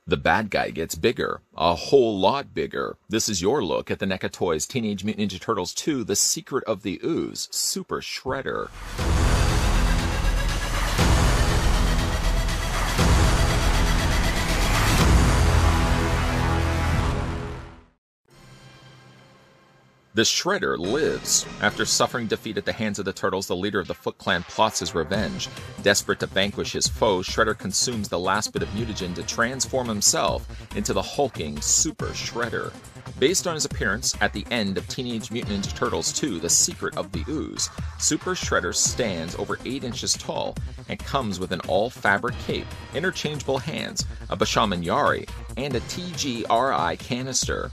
The bad guy gets bigger, a whole lot bigger. This is your look at the NECA Toys Teenage Mutant Ninja Turtles 2, The Secret of the Ooze, Super Shredder. The Shredder lives. After suffering defeat at the hands of the Turtles, the leader of the Foot Clan plots his revenge. Desperate to vanquish his foe, Shredder consumes the last bit of mutagen to transform himself into the hulking Super Shredder. Based on his appearance at the end of Teenage Mutant Ninja Turtles 2, The Secret of the Ooze, Super Shredder stands over 8 inches tall and comes with an all-fabric cape, interchangeable hands, a Bashaman Yari, and a TGRI canister.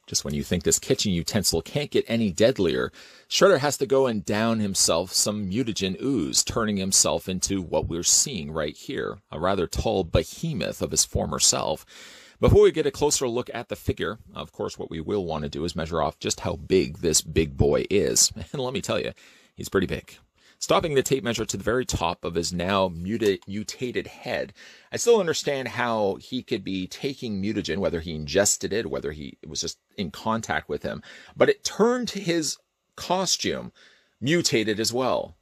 Just when you think this kitchen utensil can't get any deadlier, Shredder has to go and down himself some mutagen ooze, turning himself into what we're seeing right here, a rather tall behemoth of his former self. Before we get a closer look at the figure, of course what we will want to do is measure off just how big this big boy is. And let me tell you, he's pretty big. Stopping the tape measure to the very top of his now mutated head, I still understand how he could be taking mutagen, whether he ingested it, whether it was just in contact with him. But it turned his costume mutated as well.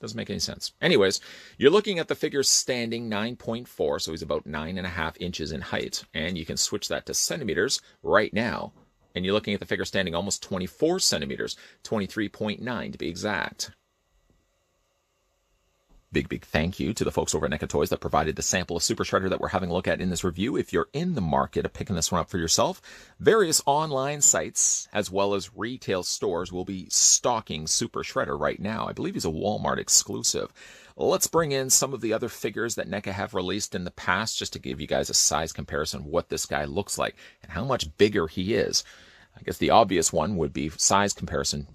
Doesn't make any sense. Anyways, you're looking at the figure standing 9.4, so he's about 9.5 inches in height. And you can switch that to centimeters right now. And you're looking at the figure standing almost 24 centimeters, 23.9 to be exact. Big thank you to the folks over at NECA Toys that provided the sample of Super Shredder that we're having a look at in this review. If you're in the market of picking this one up for yourself, various online sites as well as retail stores will be stocking Super Shredder right now. I believe he's a Walmart exclusive. Let's bring in some of the other figures that NECA have released in the past just to give you guys a size comparison of what this guy looks like and how much bigger he is. I guess the obvious one would be size comparison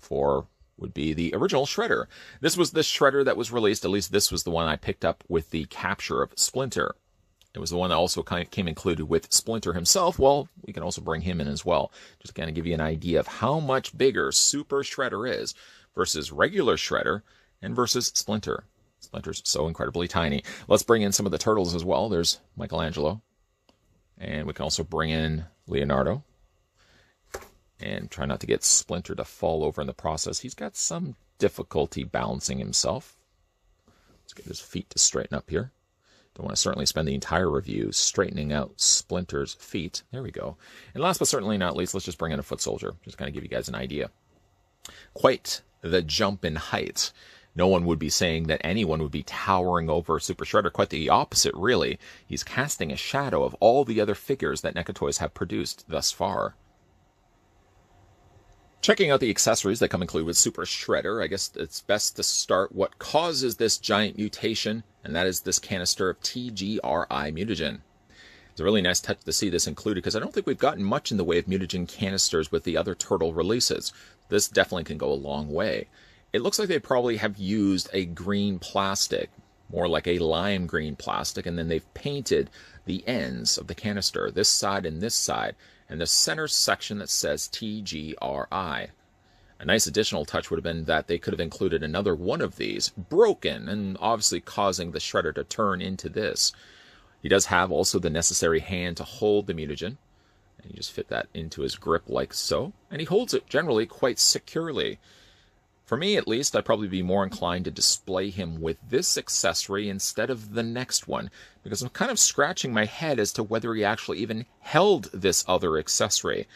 would be the original Shredder. This was the Shredder that was released, at least this was the one I picked up with the capture of Splinter. It was the one that also kind of came included with Splinter himself. Well, we can also bring him in as well. Just to kind of give you an idea of how much bigger Super Shredder is versus regular Shredder and versus Splinter. Splinter's so incredibly tiny. Let's bring in some of the Turtles as well. There's Michelangelo. And we can also bring in Leonardo. And try not to get Splinter to fall over in the process. He's got some difficulty balancing himself. Let's get his feet to straighten up here. Don't want to certainly spend the entire review straightening out Splinter's feet. There we go. And last but certainly not least, let's just bring in a foot soldier. Just kind of give you guys an idea. Quite the jump in height. No one would be saying that anyone would be towering over Super Shredder. Quite the opposite, really. He's casting a shadow of all the other figures that NECA Toys have produced thus far. Checking out the accessories that come included with Super Shredder, I guess it's best to start what causes this giant mutation, and that is this canister of TGRI mutagen. It's a really nice touch to see this included, because I don't think we've gotten much in the way of mutagen canisters with the other Turtle releases. This definitely can go a long way. It looks like they probably have used a green plastic, more like a lime green plastic, and then they've painted the ends of the canister, this side and this side, and the center section that says TGRI. A nice additional touch would have been that they could have included another one of these, broken, and obviously causing the Shredder to turn into this. He does have also the necessary hand to hold the mutagen, and you just fit that into his grip like so, and he holds it generally quite securely. For me, at least, I'd probably be more inclined to display him with this accessory instead of the next one, because I'm kind of scratching my head as to whether he actually even held this other accessory.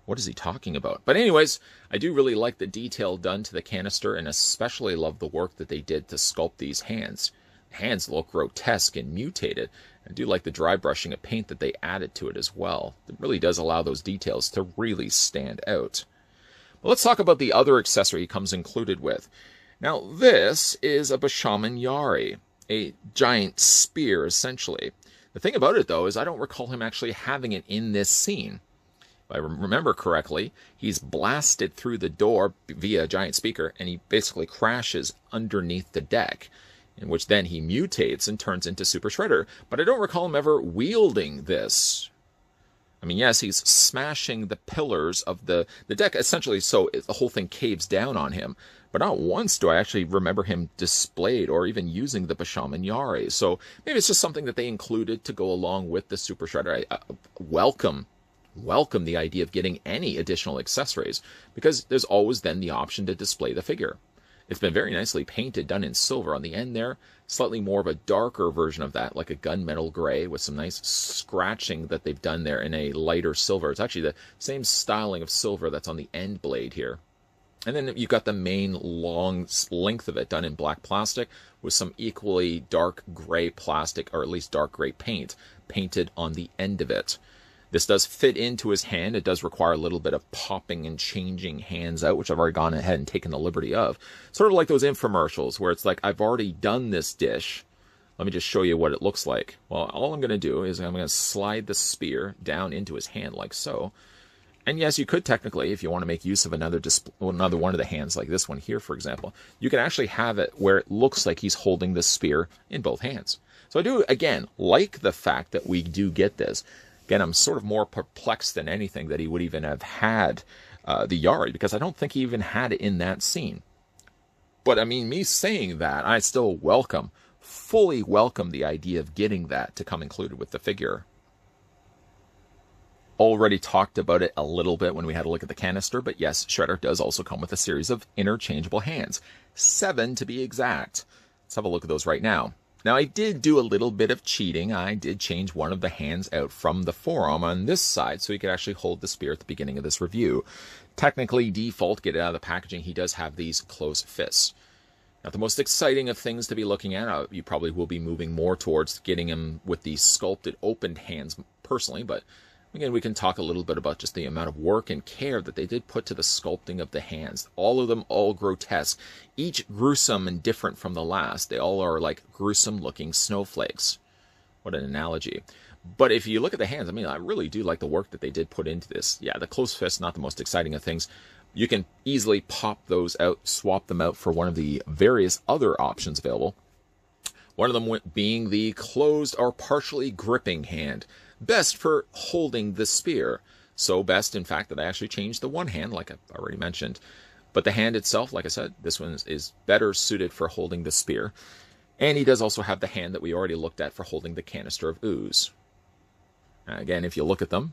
What is he talking about? But anyways, I do really like the detail done to the canister, and especially love the work that they did to sculpt these hands. The hands look grotesque and mutated. I do like the dry brushing of paint that they added to it as well. It really does allow those details to really stand out. But let's talk about the other accessory he comes included with. Now, this is a Bashaman Yari, a giant spear, essentially. The thing about it, though, is I don't recall him actually having it in this scene. If I remember correctly, he's blasted through the door via a giant speaker, and he basically crashes underneath the deck, in which then he mutates and turns into Super Shredder. But I don't recall him ever wielding this. I mean, yes, he's smashing the pillars of the deck, essentially, so the whole thing caves down on him. But not once do I actually remember him displayed or even using the Bishaman Yari. So maybe it's just something that they included to go along with the Super Shredder. I welcome the idea of getting any additional accessories, because there's always then the option to display the figure. It's been very nicely painted, done in silver on the end there. Slightly more of a darker version of that, like a gunmetal gray with some nice scratching that they've done there in a lighter silver. It's actually the same styling of silver that's on the end blade here. And then you've got the main long length of it done in black plastic with some equally dark gray plastic, or at least dark gray paint, painted on the end of it. This does fit into his hand. It does require a little bit of popping and changing hands out, which I've already gone ahead and taken the liberty of. Sort of like those infomercials where it's like, I've already done this dish. Let me just show you what it looks like. Well, all I'm going to do is I'm going to slide the spear down into his hand like so. And yes, you could technically, if you want to make use of another one of the hands, like this one here, for example, you can actually have it where it looks like he's holding the spear in both hands. So I do, again, like the fact that we do get this. Again, I'm sort of more perplexed than anything that he would even have had the Yari, because I don't think he even had it in that scene. But I mean, me saying that, I still fully welcome the idea of getting that to come included with the figure. Already talked about it a little bit when we had a look at the canister, but yes, Shredder does also come with a series of interchangeable hands. 7 to be exact. Let's have a look at those right now. Now, I did do a little bit of cheating. I did change one of the hands out from the forearm on this side so he could actually hold the spear at the beginning of this review. Technically, default, get it out of the packaging, he does have these closed fists. Not the most exciting of things to be looking at. You probably will be moving more towards getting him with the sculpted opened hands personally, but again, we can talk a little bit about just the amount of work and care that they did put to the sculpting of the hands. All of them all grotesque, each gruesome and different from the last. They all are like gruesome-looking snowflakes. What an analogy. But if you look at the hands, I mean, I really do like the work that they did put into this. Yeah, the closed fist, not the most exciting of things. You can easily pop those out, swap them out for one of the various other options available. One of them being the closed or partially gripping hand. Best for holding the spear. So best, in fact, that I actually changed the one hand, like I've already mentioned. But the hand itself, like I said, this one is better suited for holding the spear. And he does also have the hand that we already looked at for holding the canister of ooze. Again, if you look at them,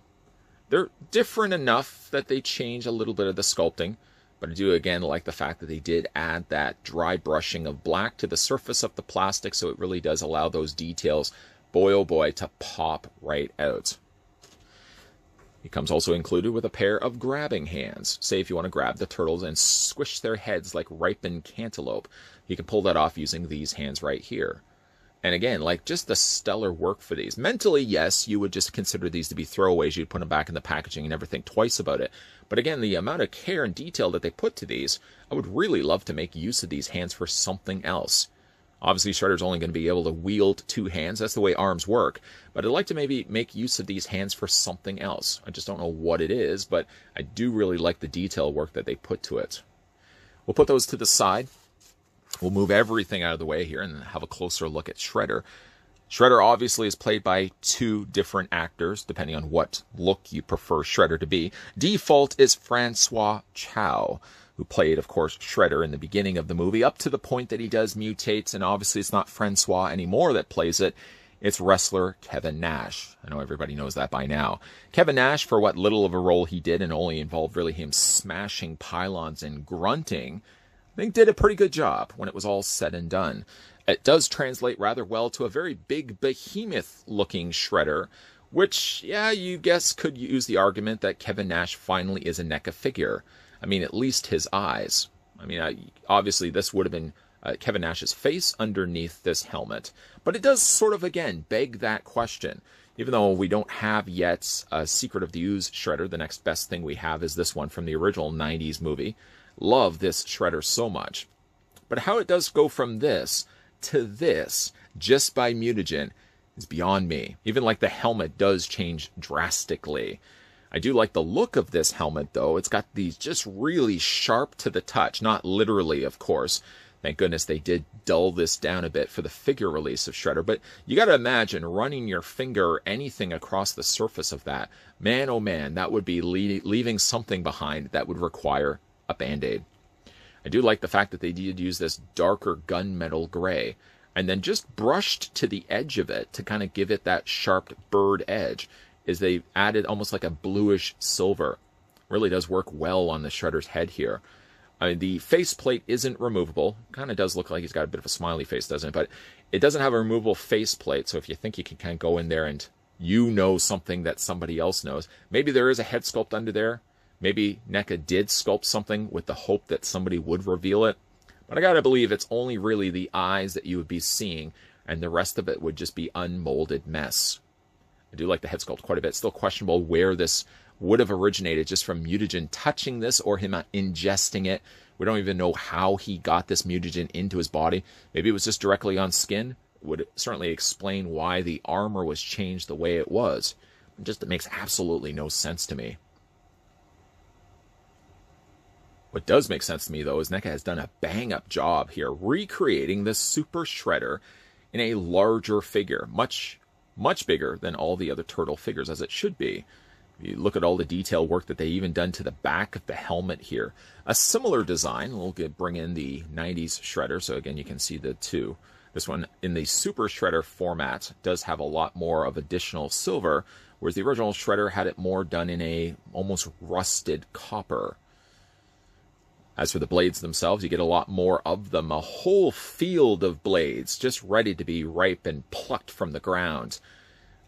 they're different enough that they change a little bit of the sculpting. But I do, again, like the fact that they did add that dry brushing of black to the surface of the plastic, so it really does allow those details, boy oh boy, to pop right out. He comes also included with a pair of grabbing hands. Say if you want to grab the turtles and squish their heads like ripened cantaloupe, you can pull that off using these hands right here. And again, like just the stellar work for these. Mentally, yes, you would just consider these to be throwaways. You'd put them back in the packaging and never think twice about it. But again, the amount of care and detail that they put to these, I would really love to make use of these hands for something else. Obviously, Shredder's only going to be able to wield 2 hands. That's the way arms work. But I'd like to maybe make use of these hands for something else. I just don't know what it is, but I do really like the detail work that they put to it. We'll put those to the side. We'll move everything out of the way here and have a closer look at Shredder. Shredder obviously is played by 2 different actors, depending on what look you prefer Shredder to be. Default is Francois Chow, who played, of course, Shredder in the beginning of the movie, up to the point that he does mutate, and obviously it's not Francois anymore that plays it. It's wrestler Kevin Nash. I know everybody knows that by now. Kevin Nash, for what little of a role he did, and only involved really him smashing pylons and grunting, I think did a pretty good job when it was all said and done. It does translate rather well to a very big behemoth-looking Shredder, which, yeah, you guess could use the argument that Kevin Nash finally is a NECA figure. I mean, at least his eyes. I mean, obviously this would have been Kevin Nash's face underneath this helmet. But it does sort of, again, beg that question. Even though we don't have yet a Secret of the Ooze Shredder, the next best thing we have is this one from the original 90s movie. Love this Shredder so much. But how it does go from this to this, just by mutagen, is beyond me. Even like the helmet does change drastically. I do like the look of this helmet, though. It's got these just really sharp to the touch, not literally, of course. Thank goodness they did dull this down a bit for the figure release of Shredder, but you got to imagine running your finger or anything across the surface of that. Man, oh man, that would be leaving something behind that would require a Band-Aid. I do like the fact that they did use this darker gunmetal gray and then just brushed to the edge of it to kind of give it that sharp bird edge, is they added almost like a bluish silver. Really does work well on the Shredder's head here. I mean, the faceplate isn't removable. Kind of does look like he's got a bit of a smiley face, doesn't it? But it doesn't have a removable faceplate, so if you think you can kind of go in there and you know something that somebody else knows, maybe there is a head sculpt under there. Maybe NECA did sculpt something with the hope that somebody would reveal it. But I gotta believe it's only really the eyes that you would be seeing, and the rest of it would just be unmolded mess. I do like the head sculpt quite a bit. Still questionable where this would have originated, just from mutagen touching this or him ingesting it. We don't even know how he got this mutagen into his body. Maybe it was just directly on skin. It would certainly explain why the armor was changed the way it was. It makes absolutely no sense to me. What does make sense to me, though, is NECA has done a bang-up job here recreating the Super Shredder in a larger figure, much bigger than all the other Turtle figures, as it should be. You look at all the detail work that they even done to the back of the helmet here. A similar design. We'll bring in the 90s Shredder, so again you can see the two. This one in the Super Shredder format does have a lot more of additional silver, whereas the original Shredder had it more done in a almost rusted copper. As for the blades themselves, you get a lot more of them. A whole field of blades just ready to be ripe and plucked from the ground.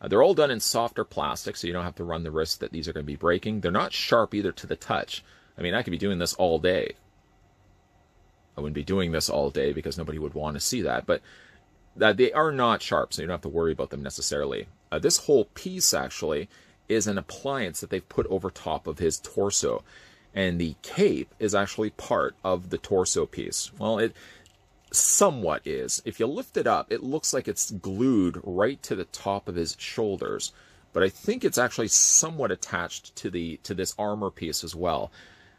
They're all done in softer plastic, so you don't have to run the risk that these are going to be breaking. They're not sharp either to the touch. I mean, I could be doing this all day. I wouldn't be doing this all day because nobody would want to see that. But they are not sharp, so you don't have to worry about them necessarily. This whole piece, actually, is an appliance that they've put over top of his torso. And the cape is actually part of the torso piece. Well, it somewhat is. If you lift it up, it looks like it's glued right to the top of his shoulders. But I think it's actually somewhat attached to this armor piece as well.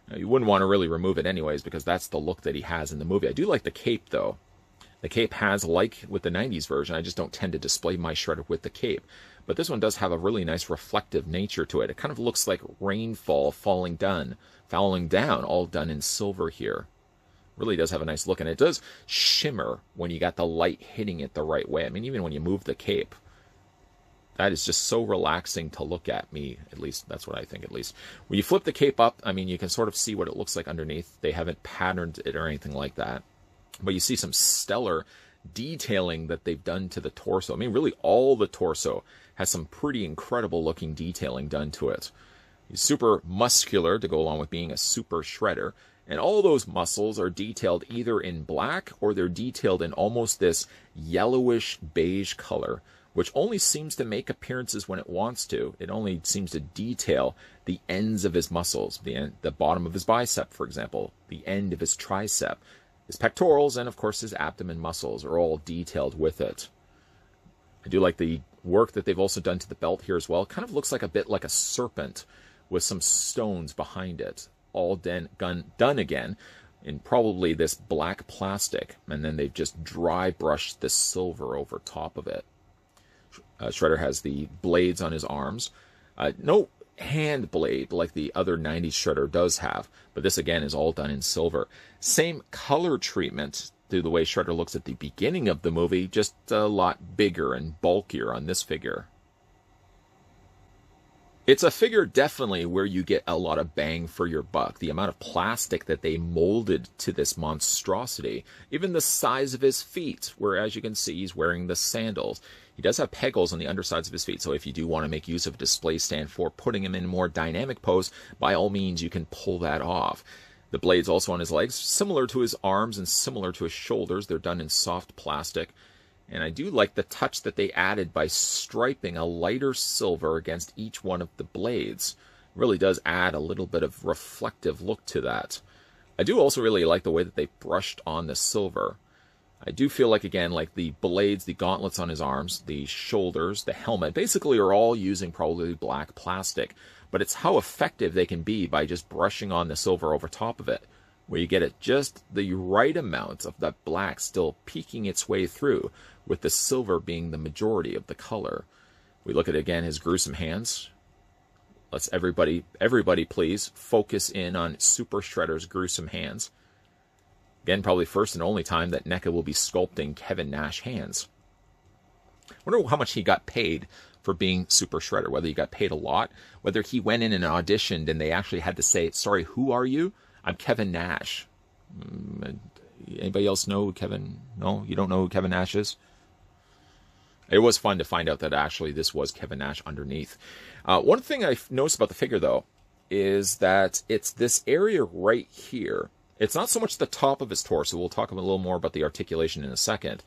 Now, you wouldn't want to really remove it anyways, because that's the look that he has in the movie. I do like the cape, though. The cape has, like with the 90s version, I just don't tend to display my Shredder with the cape. But this one does have a really nice reflective nature to it. It kind of looks like rainfall falling down, all done in silver here. Really does have a nice look, and it does shimmer when you got the light hitting it the right way. I mean, even when you move the cape, that is just so relaxing to look at. Me, at least, that's what I think, at least. When you flip the cape up, I mean, you can sort of see what it looks like underneath. They haven't patterned it or anything like that. But you see some stellar detailing that they've done to the torso. I mean, really all the torso has some pretty incredible looking detailing done to it. He's super muscular to go along with being a Super Shredder. And all those muscles are detailed either in black or they're detailed in almost this yellowish beige color, which only seems to make appearances when it wants to. It only seems to detail the ends of his muscles, the bottom of his bicep, for example, the end of his tricep. His pectorals and, of course, his abdomen muscles are all detailed with it. I do like the work that they've also done to the belt here as well. It kind of looks like a bit like a serpent with some stones behind it, all done again in probably this black plastic, and then they've just dry brushed this silver over top of it. Shredder has the blades on his arms. No hand blade like the other 90s Shredder does have, but this again is all done in silver. Same color treatment through the way Shredder looks at the beginning of the movie, just a lot bigger and bulkier on this figure. It's a figure definitely where you get a lot of bang for your buck. The amount of plastic that they molded to this monstrosity, even the size of his feet, where as you can see he's wearing the sandals. He does have peg holes on the undersides of his feet, so if you do want to make use of a display stand for putting him in a more dynamic pose, by all means you can pull that off. The blades also on his legs, similar to his arms and similar to his shoulders. They're done in soft plastic. And I do like the touch that they added by striping a lighter silver against each one of the blades. It really does add a little bit of reflective look to that. I do also really like the way that they brushed on the silver. I do feel like, again, like the blades, the gauntlets on his arms, the shoulders, the helmet, basically are all using probably black plastic. But it's how effective they can be by just brushing on the silver over top of it. where you get it just the right amount of that black still peeking its way through, with the silver being the majority of the color. We look at, again, his gruesome hands. Let's everybody please focus in on Super Shredder's gruesome hands. Again, probably first and only time that NECA will be sculpting Kevin Nash hands. I wonder how much he got paid for being Super Shredder, whether he got paid a lot, whether he went in and auditioned and they actually had to say, sorry, who are you? I'm Kevin Nash. Anybody else know who Kevin? No? You don't know who Kevin Nash is? It was fun to find out that actually this was Kevin Nash underneath. One thing I noticed about the figure, though, is that it's this area right here. It's not so much the top of his torso. We'll talk a little more about the articulation in a second.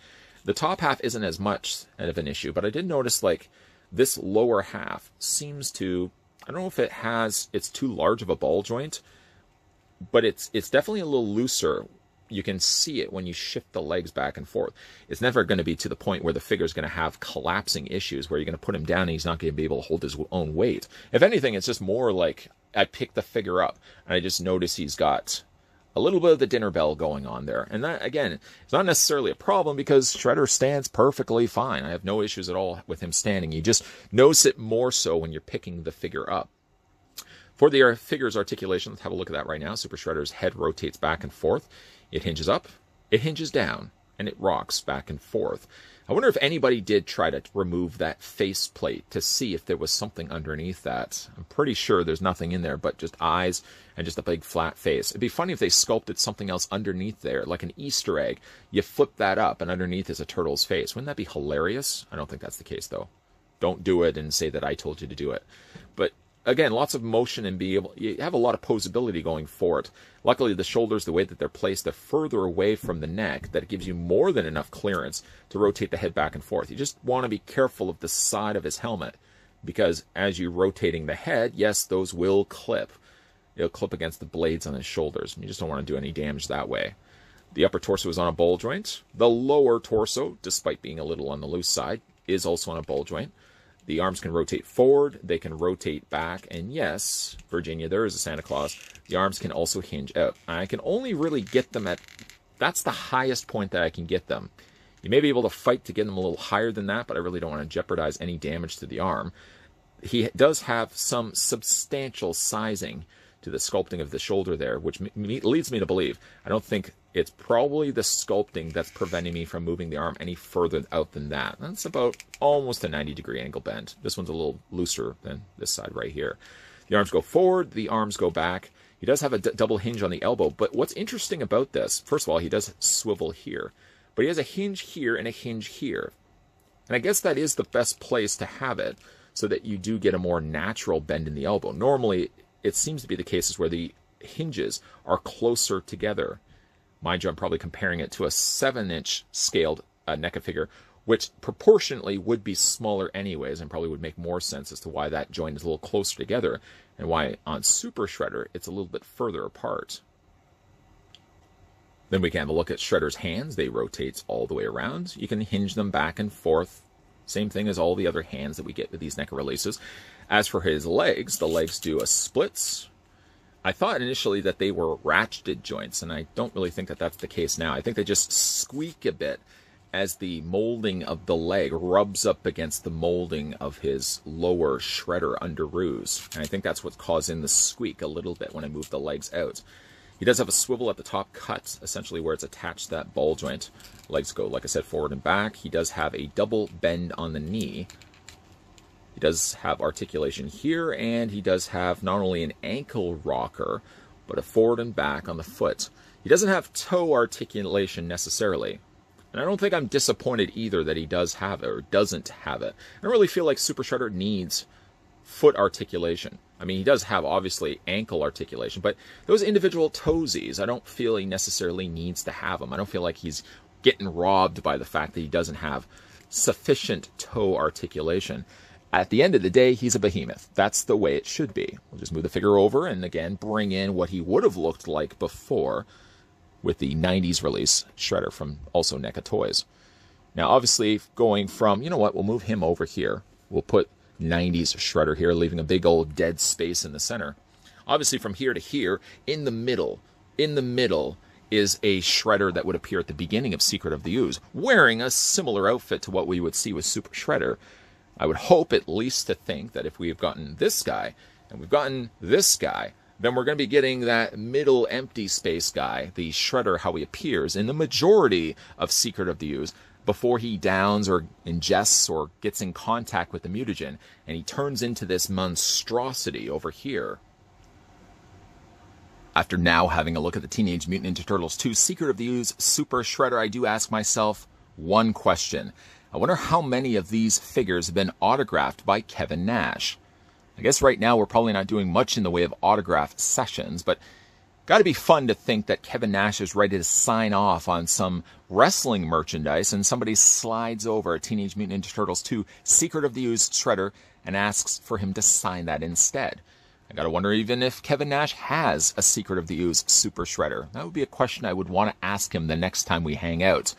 The top half isn't as much of an issue, but I did notice, like, this lower half seems to, I don't know if it's too large of a ball joint, but it's definitely a little looser. You can see it when you shift the legs back and forth. It's never going to be to the point where the figure is going to have collapsing issues, where you're going to put him down and he's not going to be able to hold his own weight. If anything, it's just more like I picked the figure up and I just noticed he's got a little bit of the dinner bell going on there. And that, again, it's not necessarily a problem because Shredder stands perfectly fine. I have no issues at all with him standing. You just notice it more so when you're picking the figure up. For the figure's articulation, let's have a look at that right now. Super Shredder's head rotates back and forth. It hinges up, it hinges down, and it rocks back and forth. I wonder if anybody did try to remove that face plate to see if there was something underneath that. I'm pretty sure there's nothing in there but just eyes and just a big flat face. It'd be funny if they sculpted something else underneath there, like an Easter egg. You flip that up, and underneath is a turtle's face. Wouldn't that be hilarious? I don't think that's the case, though. Don't do it and say that I told you to do it. But again, lots of motion and you have a lot of posability going for it. Luckily, the shoulders, the way that they're placed, they're further away from the neck, that it gives you more than enough clearance to rotate the head back and forth. You just want to be careful of the side of his helmet, because as you're rotating the head, yes, those will clip. It'll clip against the blades on his shoulders, and you just don't want to do any damage that way. The upper torso is on a ball joint. The lower torso, despite being a little on the loose side, is also on a ball joint. The arms can rotate forward, they can rotate back, and yes, Virginia, there is a Santa Claus. The arms can also hinge out. I can only really get them at, that's the highest point that I can get them. You may be able to fight to get them a little higher than that, but I really don't want to jeopardize any damage to the arm. He does have some substantial sizing to the sculpting of the shoulder there, which leads me to believe, I don't think it's probably the sculpting that's preventing me from moving the arm any further out than that. That's about almost a 90-degree angle bend. This one's a little looser than this side right here. The arms go forward, the arms go back. He does have a double hinge on the elbow, but what's interesting about this, first of all, he does swivel here, but he has a hinge here and a hinge here. And I guess that is the best place to have it, so that you do get a more natural bend in the elbow. Normally, it seems to be the cases where the hinges are closer together. Mind you, I'm probably comparing it to a 7-inch scaled NECA figure, which proportionately would be smaller anyways, and probably would make more sense as to why that joint is a little closer together, and why on Super Shredder it's a little bit further apart. Then we can have a look at Shredder's hands. They rotate all the way around. You can hinge them back and forth. Same thing as all the other hands that we get with these NECA releases. As for his legs, the legs do a splits. I thought initially that they were ratcheted joints, and I don't really think that that's the case now. I think they just squeak a bit as the molding of the leg rubs up against the molding of his lower Shredder under Ooze. And I think that's what's causing the squeak a little bit when I move the legs out. He does have a swivel at the top cut, essentially where it's attached to that ball joint. Legs go, like I said, forward and back. He does have a double bend on the knee. He does have articulation here, and he does have not only an ankle rocker, but a forward and back on the foot. He doesn't have toe articulation necessarily. And I don't think I'm disappointed either that he does have it or doesn't have it. I don't really feel like Super Shredder needs foot articulation. I mean, he does have, obviously, ankle articulation, but those individual toesies, I don't feel he necessarily needs to have them. I don't feel like he's getting robbed by the fact that he doesn't have sufficient toe articulation. At the end of the day, he's a behemoth. That's the way it should be. We'll just move the figure over and, again, bring in what he would have looked like before with the 90s release Shredder from also NECA Toys. Now, obviously, going from, you know what, we'll move him over here. We'll put 90s Shredder here, leaving a big old dead space in the center. Obviously, from here to here, in the middle, in the middle is a Shredder that would appear at the beginning of Secret of the Ooze, wearing a similar outfit to what we would see with Super Shredder. I would hope at least to think that if we have gotten this guy, and we've gotten this guy, then we're going to be getting that middle empty space guy, the Shredder, how he appears in the majority of Secret of the Ooze, before he downs or ingests or gets in contact with the mutagen, and he turns into this monstrosity over here. After now having a look at the Teenage Mutant Ninja Turtles 2 Secret of the Ooze Super Shredder, I do ask myself one question. I wonder how many of these figures have been autographed by Kevin Nash. I guess right now we're probably not doing much in the way of autograph sessions, but got to be fun to think that Kevin Nash is ready to sign off on some wrestling merchandise and somebody slides over Teenage Mutant Ninja Turtles 2 Secret of the Ooze Shredder and asks for him to sign that instead. I got to wonder even if Kevin Nash has a Secret of the Ooze Super Shredder. That would be a question I would want to ask him the next time we hang out.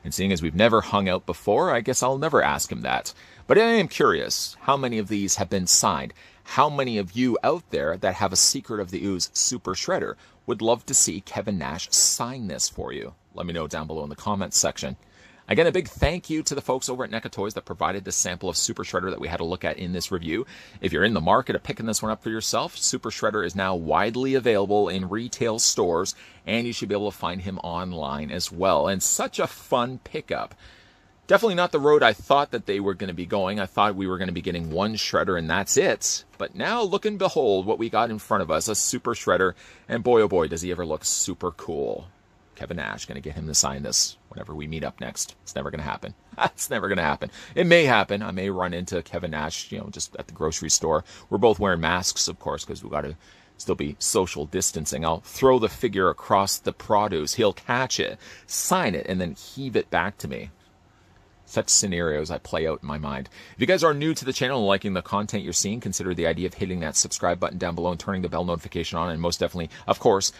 And seeing as we've never hung out before, I guess I'll never ask him that. But I am curious, how many of these have been signed? How many of you out there that have a Secret of the Ooze Super Shredder would love to see Kevin Nash sign this for you? Let me know down below in the comments section. Again, a big thank you to the folks over at NECA Toys that provided this sample of Super Shredder that we had a look at in this review. If you're in the market of picking this one up for yourself, Super Shredder is now widely available in retail stores, and you should be able to find him online as well. And such a fun pickup. Definitely not the road I thought that they were going to be going. I thought we were going to be getting one Shredder and that's it. But now look and behold what we got in front of us, a Super Shredder. And boy, oh boy, does he ever look super cool. Kevin Nash, going to get him to sign this whenever we meet up next. It's never going to happen. It's never going to happen. It may happen. I may run into Kevin Nash, just at the grocery store. We're both wearing masks, of course, because we've got to still be social distancing. I'll throw the figure across the produce. He'll catch it, sign it, and then heave it back to me. Such scenarios I play out in my mind. If you guys are new to the channel and liking the content you're seeing, consider the idea of hitting that subscribe button down below and turning the bell notification on. And most definitely, of course,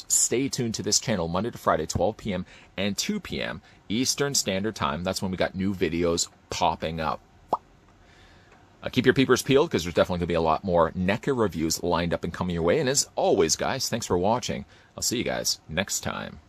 stay tuned to this channel Monday to Friday, 12 p.m. and 2 p.m. Eastern Standard Time. That's when we got new videos popping up. Keep your peepers peeled because there's definitely going to be a lot more NECA reviews lined up and coming your way. And as always, guys, thanks for watching. I'll see you guys next time.